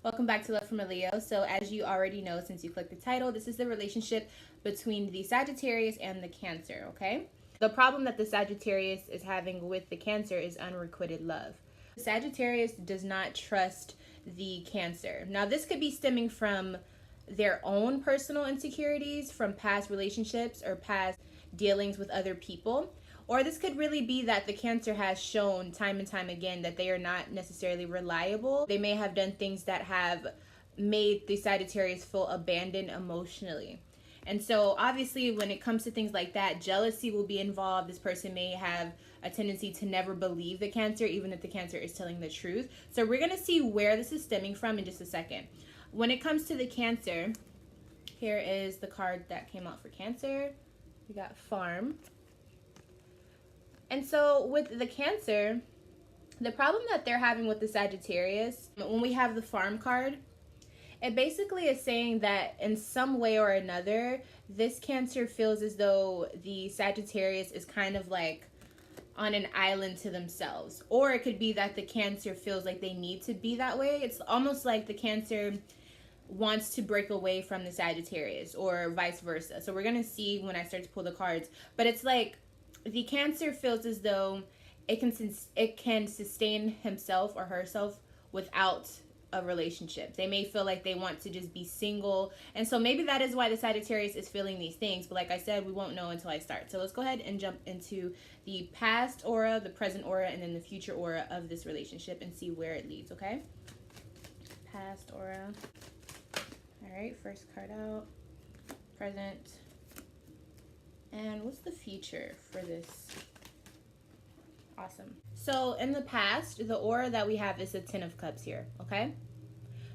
Welcome back to Love from a Leo. So as you already know, since you clicked the title, this is the relationship between the Sagittarius and the Cancer, okay? The problem that the Sagittarius is having with the Cancer is unrequited love. Sagittarius does not trust the Cancer. Now, this could be stemming from their own personal insecurities from past relationships or past dealings with other people. Or this could really be that the Cancer has shown time and time again that they are not necessarily reliable. They may have done things that have made the Sagittarius feel abandoned emotionally. And so obviously when it comes to things like that, jealousy will be involved. This person may have a tendency to never believe the Cancer, even if the Cancer is telling the truth. So we're going to see where this is stemming from in just a second. When it comes to the Cancer, here is the card that came out for Cancer. We got Farm. And so with the Cancer, the problem that they're having with the Sagittarius, when we have the Farm card, it basically is saying that in some way or another, this Cancer feels as though the Sagittarius is kind of like on an island to themselves. Or it could be that the Cancer feels like they need to be that way. It's almost like the Cancer wants to break away from the Sagittarius or vice versa. So we're going to see when I start to pull the cards. But it's like the Cancer feels as though it can sustain himself or herself without a relationship. They may feel like they want to just be single. And so maybe that is why the Sagittarius is feeling these things. But like I said, we won't know until I start. So let's go ahead and jump into the past aura, the present aura, and then the future aura of this relationship and see where it leads, okay? Past aura. All right, first card out. Present. And what's the future for this? Awesome. So in the past, the aura that we have is the Ten of Cups here, okay?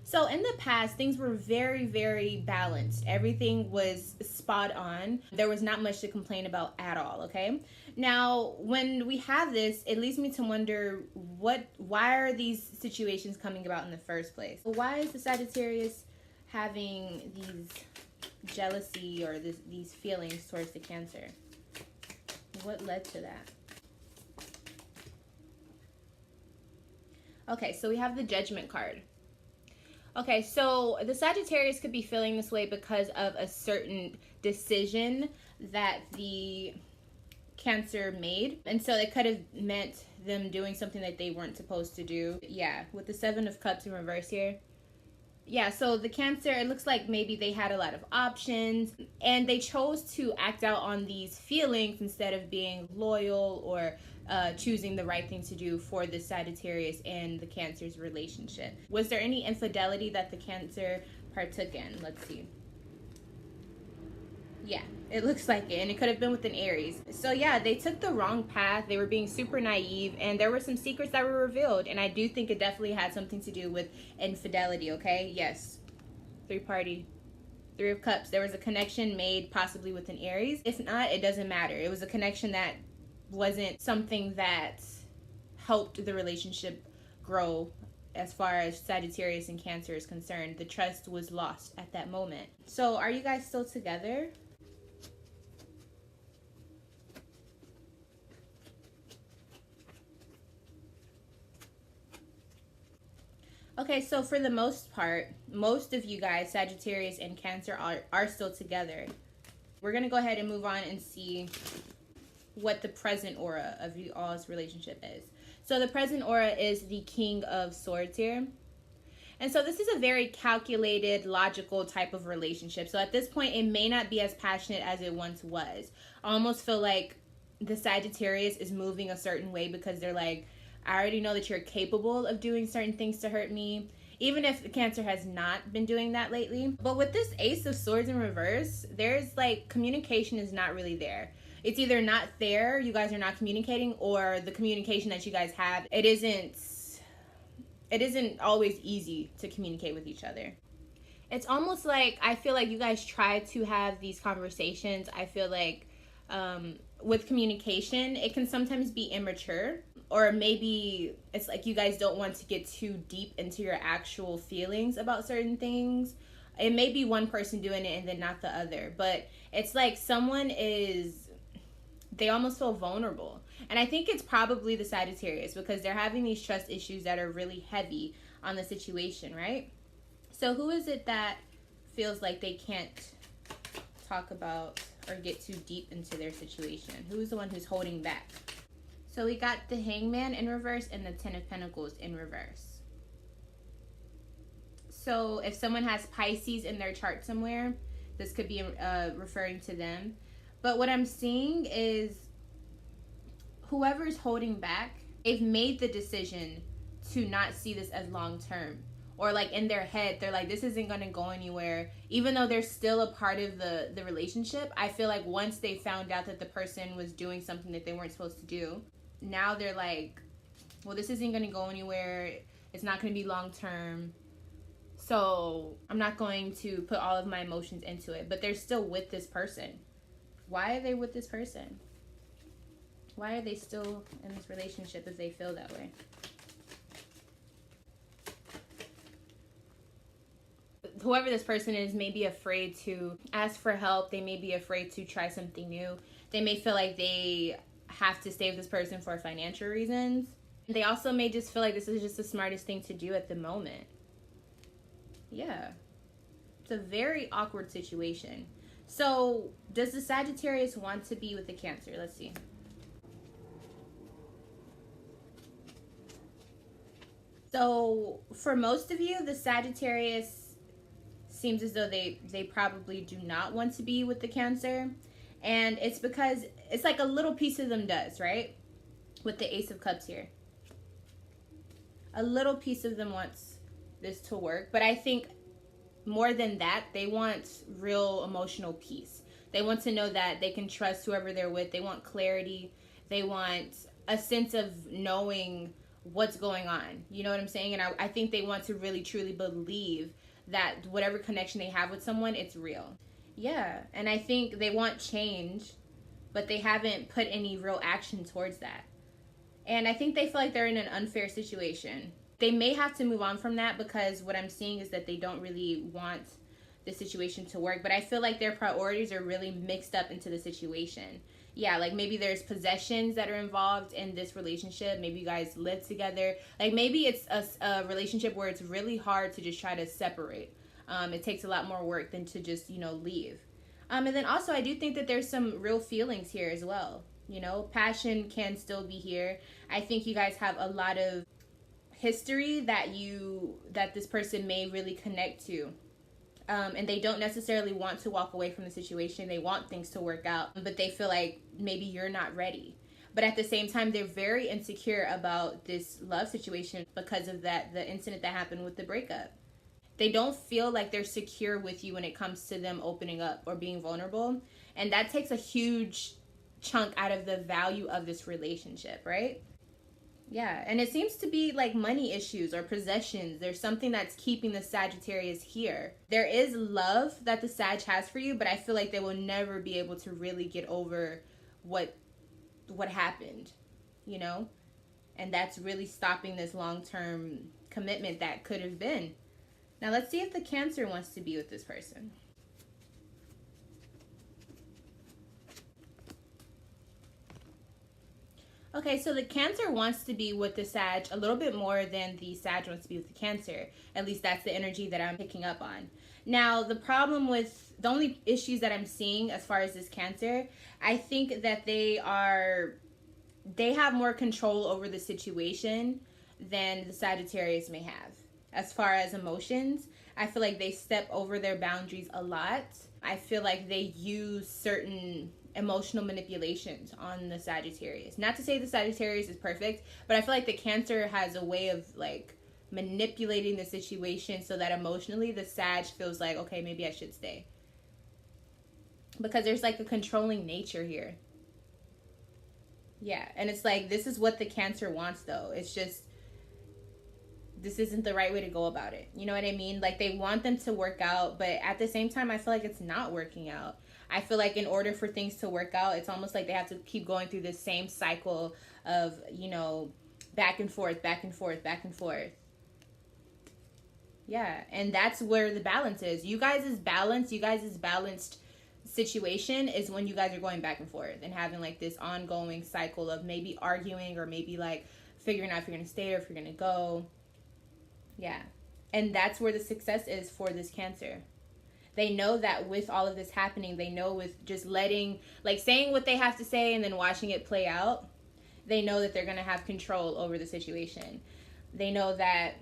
So in the past, things were very, very balanced. Everything was spot on. There was not much to complain about at all, okay? Now, when we have this, it leads me to wonder why are these situations coming about in the first place? Why is the Sagittarius having these jealousy or these feelings towards the Cancer? What led to that? Okay, so we have the Judgment card. Okay, so the Sagittarius could be feeling this way because of a certain decision that the Cancer made. And so it could have meant them doing something that they weren't supposed to do. Yeah, with the Seven of Cups in reverse here. Yeah, so the Cancer, it looks like maybe they had a lot of options and they chose to act out on these feelings instead of being loyal or choosing the right thing to do for the Sagittarius and the Cancer's relationship. Was there any infidelity that the Cancer partook in? Let's see. Yeah, it looks like it, and it could have been with an Aries. So yeah, they took the wrong path. They were being super naive, and there were some secrets that were revealed, and I do think it definitely had something to do with infidelity, okay? Yes. Three of Cups. There was a connection made possibly with an Aries. If not, it doesn't matter. It was a connection that wasn't something that helped the relationship grow. As far as Sagittarius and Cancer is concerned, the trust was lost at that moment. So are you guys still together? Okay, so for the most part, most of you guys, Sagittarius and Cancer, are still together. We're going to go ahead and move on and see what the present aura of you all's relationship is. So the present aura is the King of Swords here. And so this is a very calculated, logical type of relationship. So at this point, it may not be as passionate as it once was. I almost feel like the Sagittarius is moving a certain way because they're like, I already know that you're capable of doing certain things to hurt me, even if the Cancer has not been doing that lately. But with this Ace of Swords in reverse, there's like communication is not really there. It's either not there, you guys are not communicating, or the communication that you guys have, it isn't always easy to communicate with each other. It's almost like I feel like you guys try to have these conversations. I feel like with communication, it can sometimes be immature, or maybe it's like you guys don't want to get too deep into your actual feelings about certain things. It may be one person doing it and then not the other, but it's like they almost feel vulnerable. And I think it's probably the Sagittarius because they're having these trust issues that are really heavy on the situation, right? So who is it that feels like they can't talk about or get too deep into their situation? Who's the one who's holding back? So we got the Hangman in reverse and the Ten of Pentacles in reverse. So if someone has Pisces in their chart somewhere, this could be referring to them. But what I'm seeing is whoever's holding back, they've made the decision to not see this as long term. Or like in their head, they're like, this isn't going to go anywhere. Even though they're still a part of the relationship, I feel like once they found out that the person was doing something that they weren't supposed to do, now they're like, well, this isn't going to go anywhere. It's not going to be long term. So I'm not going to put all of my emotions into it. But they're still with this person. Why are they with this person? Why are they still in this relationship if they feel that way? Whoever this person is may be afraid to ask for help. They may be afraid to try something new. They may feel like they have to stay with this person for financial reasons. They also may just feel like this is just the smartest thing to do at the moment. Yeah. It's a very awkward situation. So, does the Sagittarius want to be with the Cancer? Let's see. So, for most of you, the Sagittarius seems as though they probably do not want to be with the Cancer. And it's because it's like a little piece of them does, right? With the Ace of Cups here. A little piece of them wants this to work. But I think more than that, they want real emotional peace. They want to know that they can trust whoever they're with. They want clarity. They want a sense of knowing what's going on. You know what I'm saying? And I think they want to really, truly believe that whatever connection they have with someone, it's real. Yeah, and I think they want change, but they haven't put any real action towards that. And I think they feel like they're in an unfair situation. They may have to move on from that because what I'm seeing is that they don't really want the situation to work. But I feel like their priorities are really mixed up into the situation. Yeah, like maybe there's possessions that are involved in this relationship. Maybe you guys live together. Like maybe it's a relationship where it's really hard to just try to separate. It takes a lot more work than to just, leave. And then also I do think that there's some real feelings here as well. Passion can still be here. I think you guys have a lot of history that this person may really connect to. And they don't necessarily want to walk away from the situation. They want things to work out, but they feel like maybe you're not ready. But at the same time, they're very insecure about this love situation because of the incident that happened with the breakup. They don't feel like they're secure with you when it comes to them opening up or being vulnerable. And that takes a huge chunk out of the value of this relationship, right? Yeah, and it seems to be like money issues or possessions. There's something that's keeping the Sagittarius here. There is love that the Sag has for you, but I feel like they will never be able to really get over what happened, And that's really stopping this long-term commitment that could have been. Now let's see if the Cancer wants to be with this person. Okay, so the Cancer wants to be with the Sag a little bit more than the Sag wants to be with the Cancer. At least that's the energy that I'm picking up on. Now, the only issues that I'm seeing as far as this Cancer, I think that they have more control over the situation than the Sagittarius may have. As far as emotions, I feel like they step over their boundaries a lot. I feel like they use certain emotional manipulations on the Sagittarius. Not to say the Sagittarius is perfect, but I feel like the Cancer has a way of like manipulating the situation so that emotionally the Sag feels like, okay, maybe I should stay. Because there's like a controlling nature here. Yeah, and it's like, this is what the Cancer wants though. It's just, this isn't the right way to go about it. You know what I mean? Like they want them to work out, but at the same time, I feel like it's not working out. I feel like in order for things to work out, it's almost like they have to keep going through this same cycle of, back and forth, back and forth, back and forth. Yeah, and that's where the balance is. You guys' balanced situation is when you guys are going back and forth and having like this ongoing cycle of maybe arguing or maybe like figuring out if you're going to stay or if you're going to go. Yeah. And that's where the success is for this Cancer. They know that with all of this happening, they know with just letting, like saying what they have to say and then watching it play out, they know that they're going to have control over the situation. They know that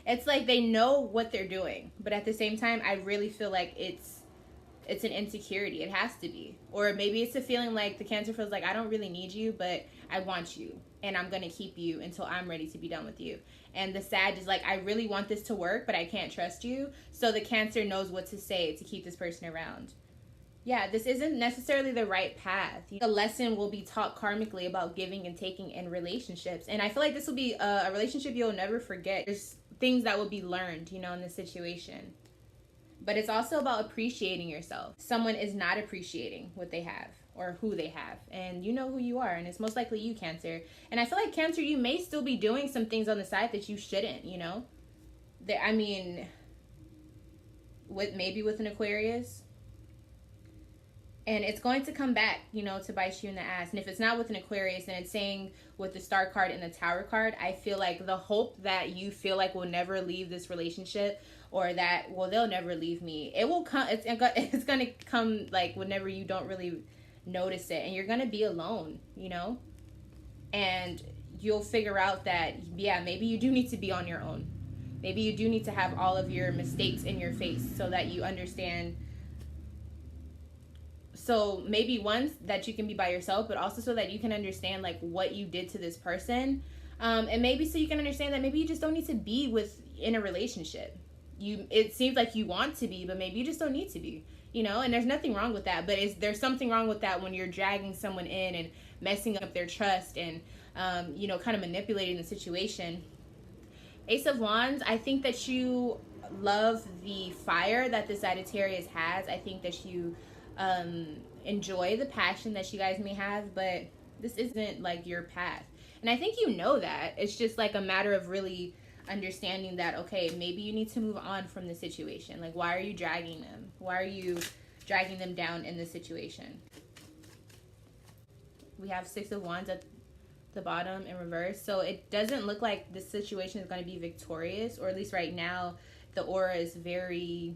it's like they know what they're doing, but at the same time, I really feel like it's an insecurity. It has to be. Or maybe it's a feeling like the Cancer feels like, I don't really need you, but I want you, and I'm going to keep you until I'm ready to be done with you. And the Sag is like, I really want this to work, but I can't trust you. So the Cancer knows what to say to keep this person around. Yeah, this isn't necessarily the right path. The lesson will be taught karmically about giving and taking in relationships. And I feel like this will be a relationship you'll never forget. There's things that will be learned, you know, in this situation. But it's also about appreciating yourself. Someone is not appreciating what they have or who they have. And you know who you are. And it's most likely you, Cancer. And I feel like, Cancer, you may still be doing some things on the side that you shouldn't, you know? I mean, maybe with an Aquarius. And it's going to come back, you know, to bite you in the ass. And if it's not with an Aquarius, then it's saying with the Star card and the Tower card, I feel like the hope that you feel like will never leave this relationship, or that, well, they'll never leave me. It will come. It's going to come like whenever you don't really notice it, and you're going to be alone, you know, and you'll figure out that, yeah, maybe you do need to be on your own. Maybe you do need to have all of your mistakes in your face so that you understand. So maybe one, that you can be by yourself, but also so that you can understand like what you did to this person. And maybe so you can understand that maybe you just don't need to be in a relationship. It seems like you want to be, but maybe you just don't need to be, you know, and there's nothing wrong with that. But there's something wrong with that when you're dragging someone in and messing up their trust and, you know, kind of manipulating the situation. Ace of Wands, I think that you love the fire that the Sagittarius has. I think that you enjoy the passion that you guys may have, but this isn't like your path. And I think you know that. It's just like a matter of really understanding that, okay, maybe you need to move on from the situation. Like, why are you dragging them? Why are you dragging them down in this situation? We have Six of Wands at the bottom in reverse. So it doesn't look like this situation is going to be victorious, or at least right now, the aura is very...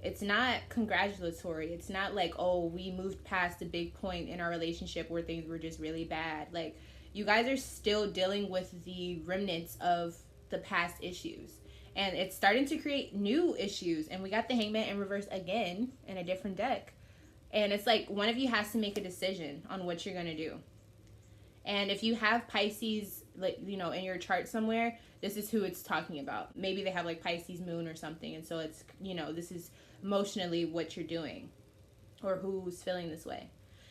It's not congratulatory. It's not like, oh, we moved past a big point in our relationship where things were just really bad. Like, you guys are still dealing with the remnants of the past issues. And it's starting to create new issues. And we got the Hangman in reverse again in a different deck. And it's like one of you has to make a decision on what you're going to do. And if you have Pisces, like, you know, in your chart somewhere, this is who it's talking about. Maybe they have like Pisces moon or something. And so it's, you know, this is emotionally what you're doing or who's feeling this way.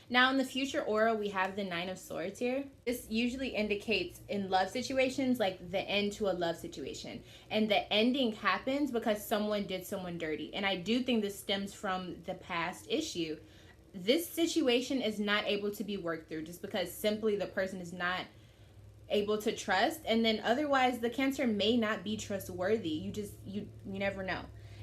Now in the future aura, we have the Nine of Swords here. This usually indicates in love situations, like the end to a love situation. And the ending happens because someone did someone dirty. And I do think this stems from the past issue. This situation is not able to be worked through just because simply the person is not able to trust. And then otherwise the Cancer may not be trustworthy. You never know.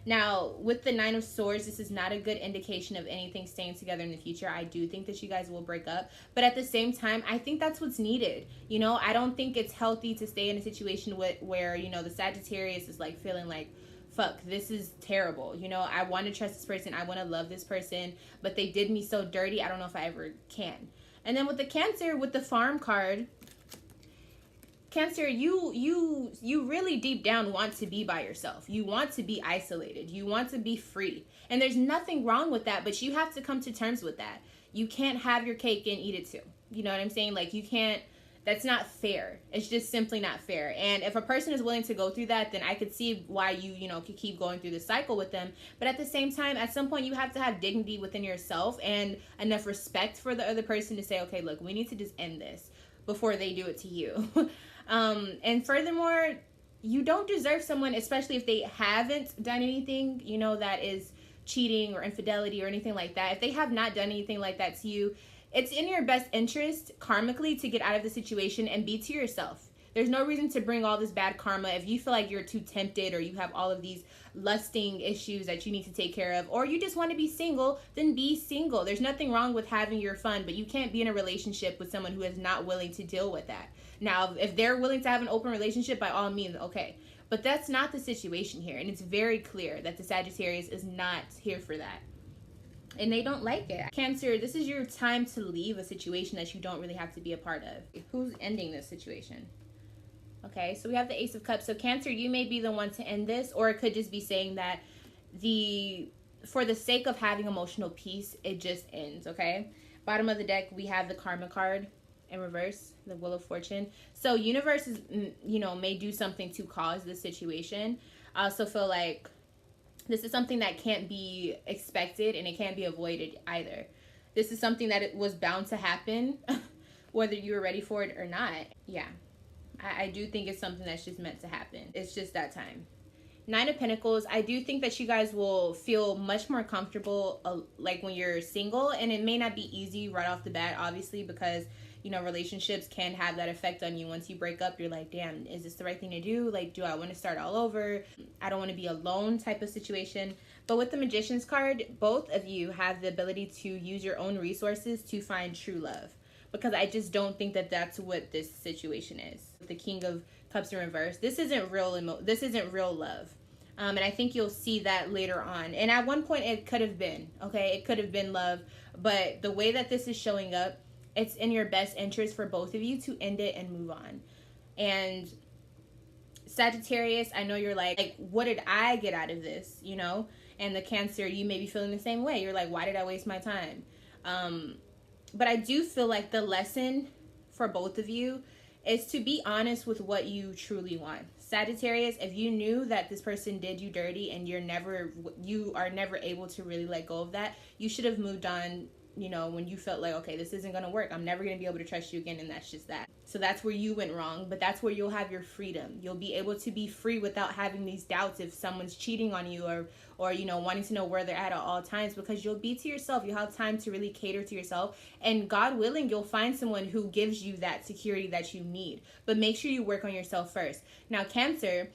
Now, with the Nine of Swords, this is not a good indication of anything staying together in the future. I do think that you guys will break up. But at the same time, I think that's what's needed. You know, I don't think it's healthy to stay in a situation where, you know, the Sagittarius is like feeling like, fuck, this is terrible. You know, I want to trust this person. I want to love this person. But they did me so dirty. I don't know if I ever can. And then with the Cancer, with the Farm card... Cancer, you really deep down want to be by yourself. You want to be isolated. You want to be free. And there's nothing wrong with that, but you have to come to terms with that. You can't have your cake and eat it too. You know what I'm saying? Like, you can't, that's not fair. It's just simply not fair. And if a person is willing to go through that, then I could see why you know, could keep going through the cycle with them. But at the same time, at some point, you have to have dignity within yourself and enough respect for the other person to say, okay, look, we need to just end this before they do it to you. And furthermore, you don't deserve someone, especially if they haven't done anything, you know, that is cheating or infidelity or anything like that. If they have not done anything like that to you, it's in your best interest karmically to get out of the situation and be to yourself. There's no reason to bring all this bad karma. If you feel like you're too tempted or you have all of these lusting issues that you need to take care of, or you just want to be single, then be single. There's nothing wrong with having your fun, but you can't be in a relationship with someone who is not willing to deal with that. Now, if they're willing to have an open relationship, by all means, okay. But that's not the situation here. And it's very clear that the Sagittarius is not here for that. And they don't like it. Cancer, this is your time to leave a situation that you don't really have to be a part of. Who's ending this situation? Okay, so we have the Ace of Cups. So Cancer, you may be the one to end this, or it could just be saying that for the sake of having emotional peace, it just ends, okay? Bottom of the deck, we have the Karma card in reverse, the Wheel of Fortune. So universe is, may do something to cause this situation. I also feel like this is something that can't be expected and it can't be avoided either. This is something that it was bound to happen, whether you were ready for it or not. Yeah, I do think it's something that's just meant to happen. It's just that time. Nine of Pentacles, I do think that you guys will feel much more comfortable like when you're single, and it may not be easy right off the bat, obviously, because relationships can have that effect on you. Once you break up, you're like, damn, is this the right thing to do? Like, do I want to start all over? I don't want to be alone type of situation. But with the Magician's card, both of you have the ability to use your own resources to find true love, because I just don't think that that's what this situation is. The King of Cups in reverse, this isn't real love. And I think you'll see that later on. And at one point it could have been, okay? It could have been love. But the way that this is showing up, it's in your best interest for both of you to end it and move on. And Sagittarius, I know you're like, what did I get out of this, And the Cancer, you may be feeling the same way. You're like, why did I waste my time? But I do feel like the lesson for both of you is to be honest with what you truly want. Sagittarius, if you knew that this person did you dirty and you are never able to really let go of that, you should have moved on, when you felt like, okay, this isn't going to work. I'm never going to be able to trust you again. And that's just that. So that's where you went wrong, but that's where you'll have your freedom. You'll be able to be free without having these doubts if someone's cheating on you or wanting to know where they're at all times, because you'll be to yourself. You'll have time to really cater to yourself, and God willing, you'll find someone who gives you that security that you need. But make sure you work on yourself first. Now, Cancer,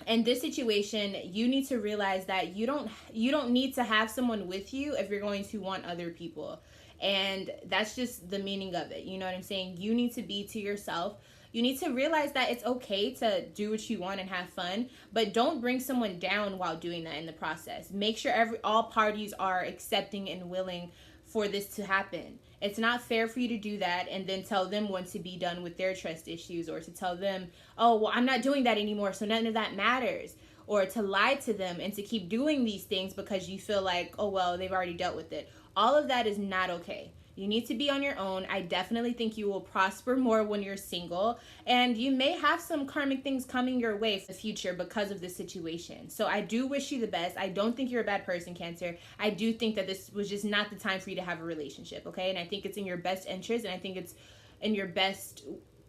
in this situation, you need to realize that you don't need to have someone with you if you're going to want other people. And that's just the meaning of it. You know what I'm saying? You need to be to yourself. You need to realize that it's okay to do what you want and have fun, but don't bring someone down while doing that in the process. Make sure all parties are accepting and willing for this to happen. It's not fair for you to do that and then tell them when to be done with their trust issues, or to tell them, oh, well, I'm not doing that anymore, so none of that matters. Or to lie to them and to keep doing these things because you feel like, oh, well, they've already dealt with it. All of that is not okay. You need to be on your own. I definitely think you will prosper more when you're single, and you may have some karmic things coming your way for the future because of this situation. So I do wish you the best. I don't think you're a bad person, Cancer. I do think that this was just not the time for you to have a relationship, okay? And I think it's in your best interest, and I think it's in your best...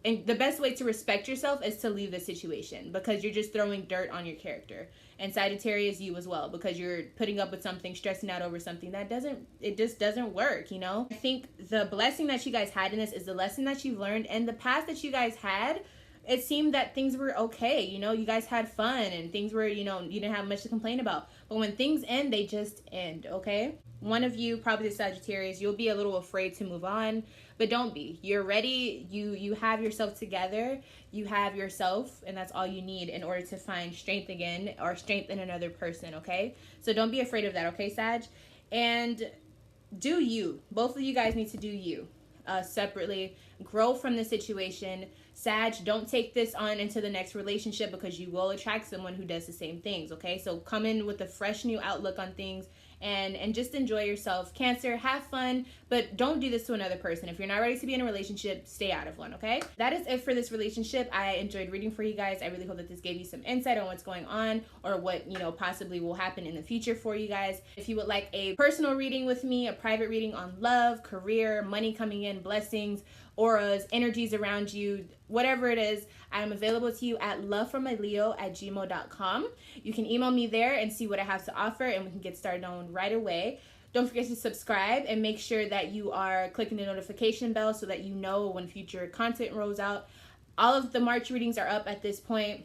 And the best way to respect yourself is to leave the situation, because you're just throwing dirt on your character. And Sagittarius, you as well, because you're putting up with something, stressing out over something that just doesn't work, I think the blessing that you guys had in this is the lesson that you've learned, and the past that you guys had, it seemed that things were okay. You guys had fun and things were, you didn't have much to complain about. But when things end, they just end, okay? One of you, probably the Sagittarius, you'll be a little afraid to move on, but don't be. You're ready. You have yourself together. You have yourself, and that's all you need in order to find strength again, or strength in another person, okay? So don't be afraid of that, okay, Sag? And do you. Both of you guys need to do you separately. Grow from the situation. Sag, don't take this on into the next relationship, because you will attract someone who does the same things, okay? So come in with a fresh new outlook on things, and just enjoy yourself. Cancer, have fun, but don't do this to another person. If you're not ready to be in a relationship, stay out of one, okay? That is it for this relationship. I enjoyed reading for you guys. I really hope that this gave you some insight on what's going on, or what, possibly will happen in the future for you guys. If you would like a personal reading with me, a private reading on love, career, money coming in, blessings, auras, energies around you, whatever it is, I'm available to you at lovefrommyleo@gmail.com. You can email me there and see what I have to offer, and we can get started on right away. Don't forget to subscribe, and make sure that you are clicking the notification bell so that you know when future content rolls out. All of the March readings are up at this point.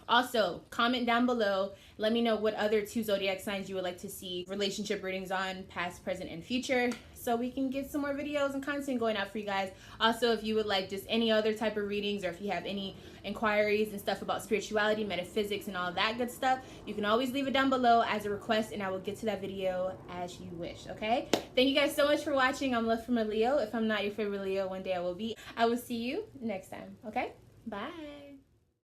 Also, comment down below. Let me know what other 2 zodiac signs you would like to see relationship readings on, past, present, and future. So so we can get some more videos and content going out for you guys. Also, if you would like just any other type of readings, or if you have any inquiries and stuff about spirituality, metaphysics, and all that good stuff, you can always leave it down below as a request, and I will get to that video as you wish. Okay, thank you guys so much for watching. I'm Love from a Leo. If I'm not your favorite Leo, one day I will be. I will see you next time. Okay, bye.